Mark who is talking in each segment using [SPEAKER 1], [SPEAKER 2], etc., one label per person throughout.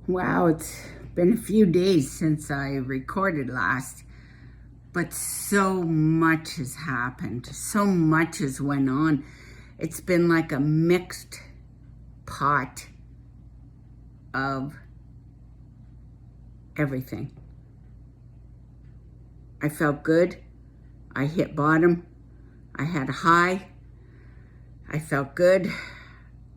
[SPEAKER 1] Wow, it's been a few days since I recorded last, but so much has happened. So much has went on. It's been like a mixed pot of everything. I felt good. I hit bottom. I had a high. I felt good.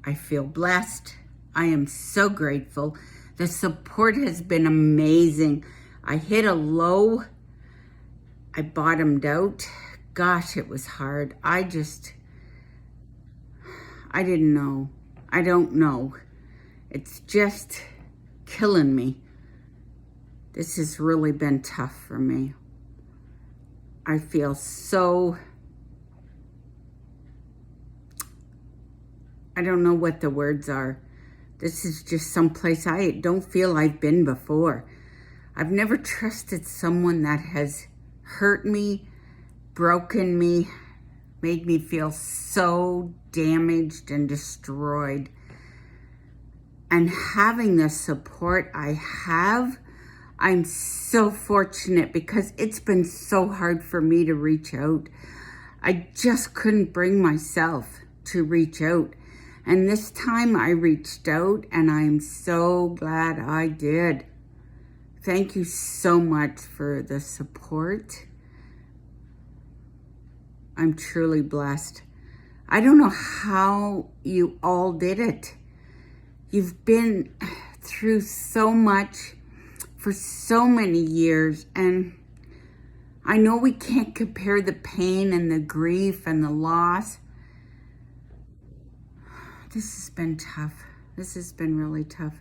[SPEAKER 1] I feel blessed. I am so grateful. The support has been amazing. I hit a low. I bottomed out. Gosh, it was hard. I didn't know. I don't know. It's just killing me. This has really been tough for me. I feel so, I don't know what the words are. This is just someplace I don't feel I've been before. I've never trusted someone that has hurt me, broken me, made me feel so damaged and destroyed. And having the support I have, I'm so fortunate because it's been so hard for me to reach out. I just couldn't bring myself to reach out. And this time I reached out and I'm so glad I did. Thank you so much for the support. I'm truly blessed. I don't know how you all did it. You've been through so much for so many years, and I know we can't compare the pain and the grief and the loss. This has been tough. This has been really tough.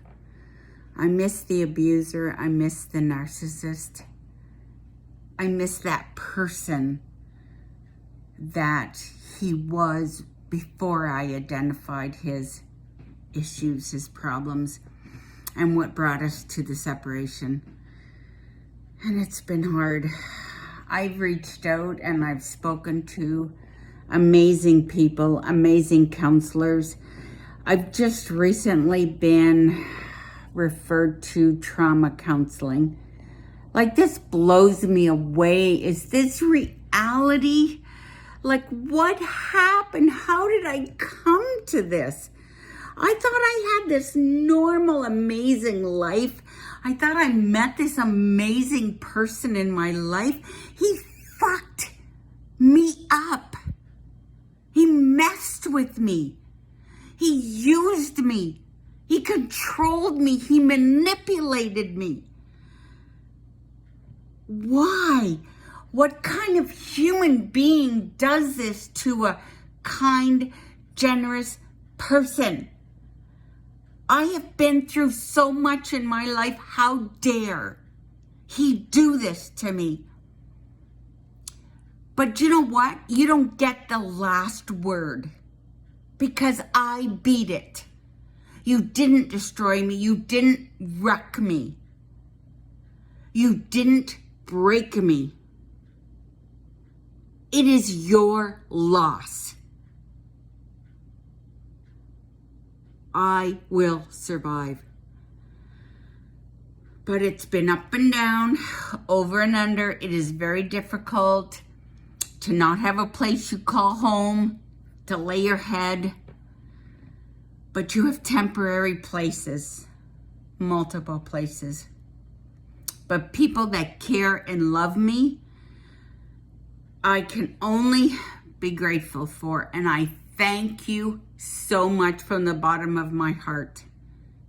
[SPEAKER 1] I miss the abuser. I miss the narcissist. I miss that person that he was before I identified his issues, his problems, and what brought us to the separation. And it's been hard. I've reached out and I've spoken to amazing people, amazing counselors. I've just recently been referred to trauma counseling. Like, this blows me away. Is this reality? Like, what happened? How did I come to this? I thought I had this normal, amazing life. I thought I met this amazing person in my life. He fucked me up. He messed with me. He used me. He controlled me. He manipulated me. Why? What kind of human being does this to a kind, generous person? I have been through so much in my life. How dare he do this to me? But you know what? You don't get the last word because I beat it. You didn't destroy me. You didn't wreck me. You didn't break me. It is your loss. I will survive. But it's been up and down, over and under. It is very difficult to not have a place you call home, to lay your head. But you have temporary places, multiple places. But people that care and love me, I can only be grateful for. And I thank you so much from the bottom of my heart.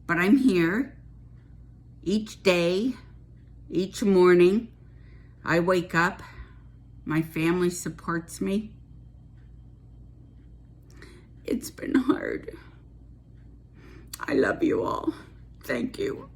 [SPEAKER 1] But I'm here each day, each morning. I wake up. My family supports me. It's been hard. I love you all. Thank you.